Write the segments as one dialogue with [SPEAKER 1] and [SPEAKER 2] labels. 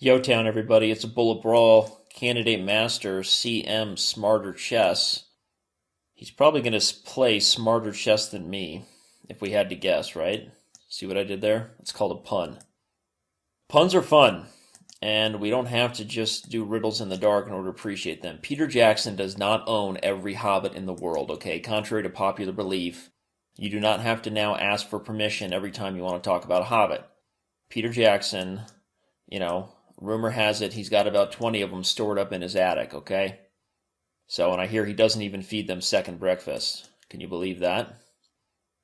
[SPEAKER 1] Yo Town, everybody, it's a bullet brawl. Candidate Master CM Smarter Chess. He's probably going to play smarter chess than me, if we had to guess, right? See what I did there? It's called a pun. Puns are fun, and we don't have to just do riddles in the dark in order to appreciate them. Peter Jackson does not own every hobbit in the world, okay? Contrary to popular belief, you do not have to now ask for permission every time you want to talk about a hobbit. Peter Jackson, rumor has it he's got about 20 of them stored up in his attic, okay? So, and I hear he doesn't even feed them second breakfast. Can you believe that?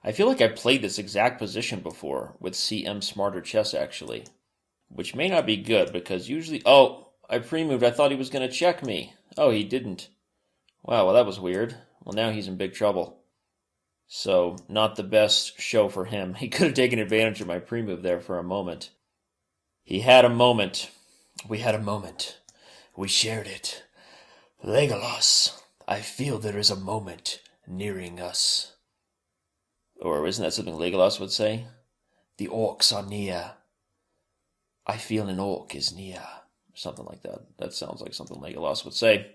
[SPEAKER 1] I feel like I played this exact position before with CM Smarter Chess, actually. Which may not be good, because usually... Oh, I pre-moved. I thought he was going to check me. Oh, he didn't. Wow, well, that was weird. Well, now he's in big trouble. So, not the best show for him. He could have taken advantage of my pre-move there for a moment. He had a moment. We had a moment. We shared it. Legolas, I feel there is a moment nearing us. Or isn't that something Legolas would say? The orcs are near. I feel an orc is near. Something like that. That sounds like something Legolas would say.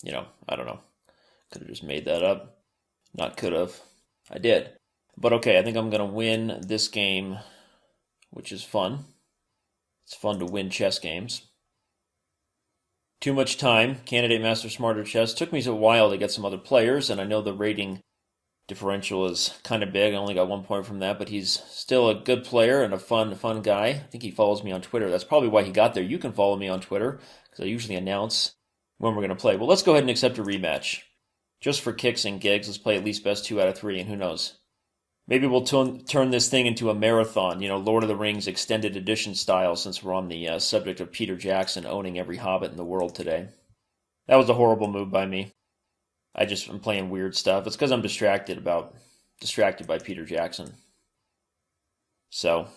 [SPEAKER 1] I don't know. Could have just made that up. Not could have. I did. But okay, I think I'm going to win this game, which is fun. It's fun to win chess games. Too much time. Candidate Master Smarter Chess. Took me a while to get some other players, and I know the rating differential is kind of big. I only got 1 point from that, but he's still a good player and a fun guy. I think he follows me on Twitter. That's probably why he got there. You can follow me on Twitter, because I usually announce when we're going to play. Well, let's go ahead and accept a rematch. Just for kicks and gigs, let's play at least best 2 out of 3, and who knows? Maybe we'll turn this thing into a marathon, Lord of the Rings extended edition style, since we're on the subject of Peter Jackson owning every hobbit in the world today. That was a horrible move by me. I'm playing weird stuff. It's because I'm distracted by Peter Jackson. So,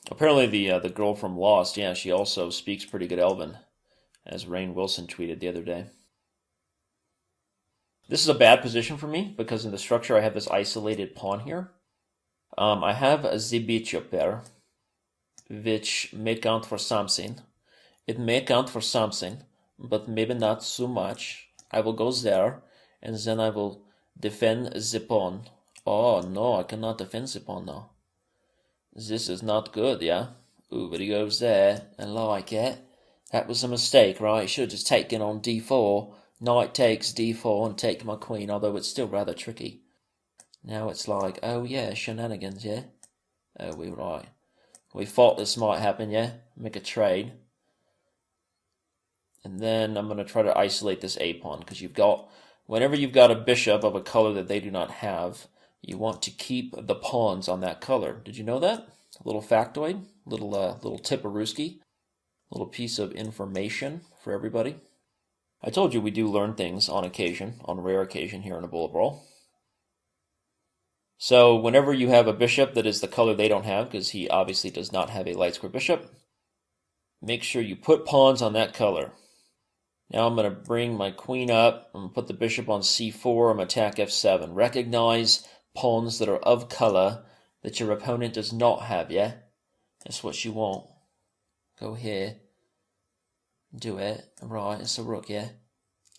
[SPEAKER 1] apparently the girl from Lost, yeah, she also speaks pretty good Elven, as Rainn Wilson tweeted the other day. This is a bad position for me, because in the structure I have this isolated pawn here. I have a bishop there, which may count for something. It may count for something, but maybe not so much. I will go there, and then I will defend the pawn. Oh, no, I cannot defend the pawn now. This is not good, yeah? Ooh, but he goes there, and like it. That was a mistake, right? Should have just taken on d4. Knight takes d4 and take my queen, although it's still rather tricky. Now it's like, oh yeah, shenanigans, yeah? Oh, we're right. We thought this might happen, yeah? Make a trade. And then I'm going to try to isolate this a-pawn, because whenever you've got a bishop of a color that they do not have, you want to keep the pawns on that color. Did you know that? A little factoid, little tip-a-rooski, little piece of information for everybody. I told you we do learn things on rare occasion here in a bullet brawl. So whenever you have a bishop that is the color they don't have, because he obviously does not have a light square bishop, make sure you put pawns on that color. Now I'm going to bring my queen up. I'm going to put the bishop on c4. I'm going to attack f7. Recognize pawns that are of color that your opponent does not have, yeah? That's what you want. Go here. Do it. Right, it's a rook, yeah?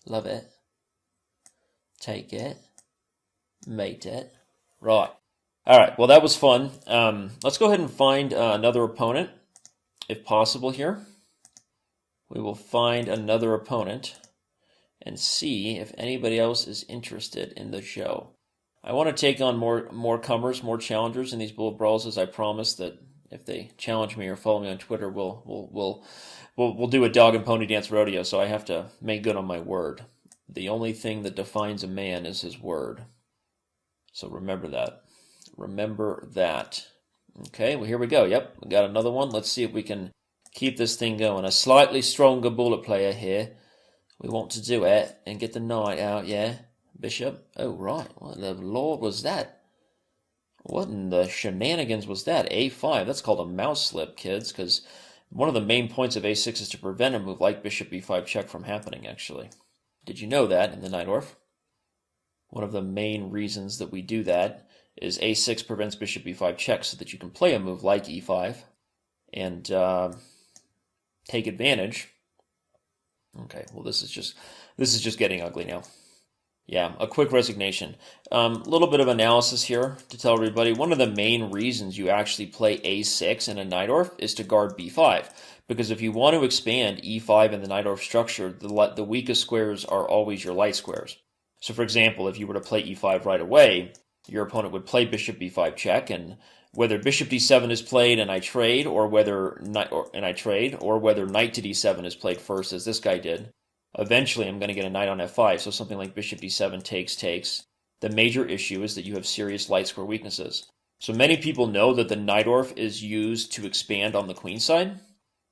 [SPEAKER 1] Love it. Take it. Mate it. Right. Alright, well that was fun. Let's go ahead and find another opponent, if possible here. We will find another opponent and see if anybody else is interested in the show. I want to take on more comers, more challengers in these bullet brawls, as I promised that if they challenge me or follow me on Twitter, we'll do a dog and pony dance rodeo, so I have to make good on my word. The only thing that defines a man is his word. So remember that. Remember that. Okay, well here we go. Yep, we got another one. Let's see if we can keep this thing going. A slightly stronger bullet player here. We want to do it and get the knight out, yeah? Bishop. Oh, right. What the lord was that? What in the shenanigans was that? A5. That's called a mouse slip, kids, because one of the main points of a6 is to prevent a move like bishop b5 check from happening, actually. Did you know that in the Najdorf? One of the main reasons that we do that is a6 prevents bishop b5 check so that you can play a move like e5. and take advantage. Okay, well this is just getting ugly now. Yeah, a quick resignation. A little bit of analysis here to tell everybody. One of the main reasons you actually play a6 in a Najdorf is to guard b5. Because if you want to expand e5 in the Najdorf structure, the weakest squares are always your light squares. So for example, if you were to play e5 right away, your opponent would play bishop b5 check, and whether bishop d7 is played and I trade, or whether knight to d7 is played first, as this guy did, eventually I'm going to get a knight on f5, so something like bishop d7 takes. The major issue is that you have serious light square weaknesses. So many people know that the Najdorf is used to expand on the queen side,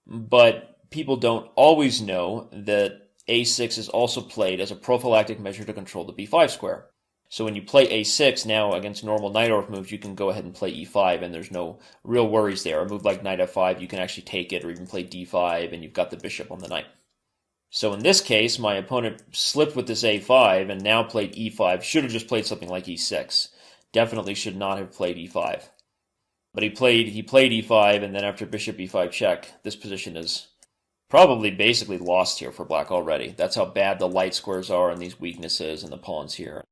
[SPEAKER 1] but people don't always know that a6 is also played as a prophylactic measure to control the b5 square. So when you play a6 now against normal Najdorf moves, you can go ahead and play e5, and there's no real worries there. A move like knight f5, you can actually take it, or even play d5, and you've got the bishop on the knight. So in this case, my opponent slipped with this a5 and now played e5. Should have just played something like e6. Definitely should not have played e5. But he played e5, and then after bishop e5 check, this position is probably basically lost here for black already. That's how bad the light squares are and these weaknesses and the pawns here.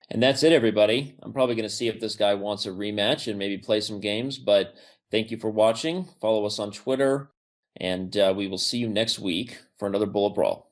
[SPEAKER 1] And that's it, everybody. I'm probably going to see if this guy wants a rematch and maybe play some games, but thank you for watching. Follow us on Twitter, and we will see you next week for another Bullet Brawl.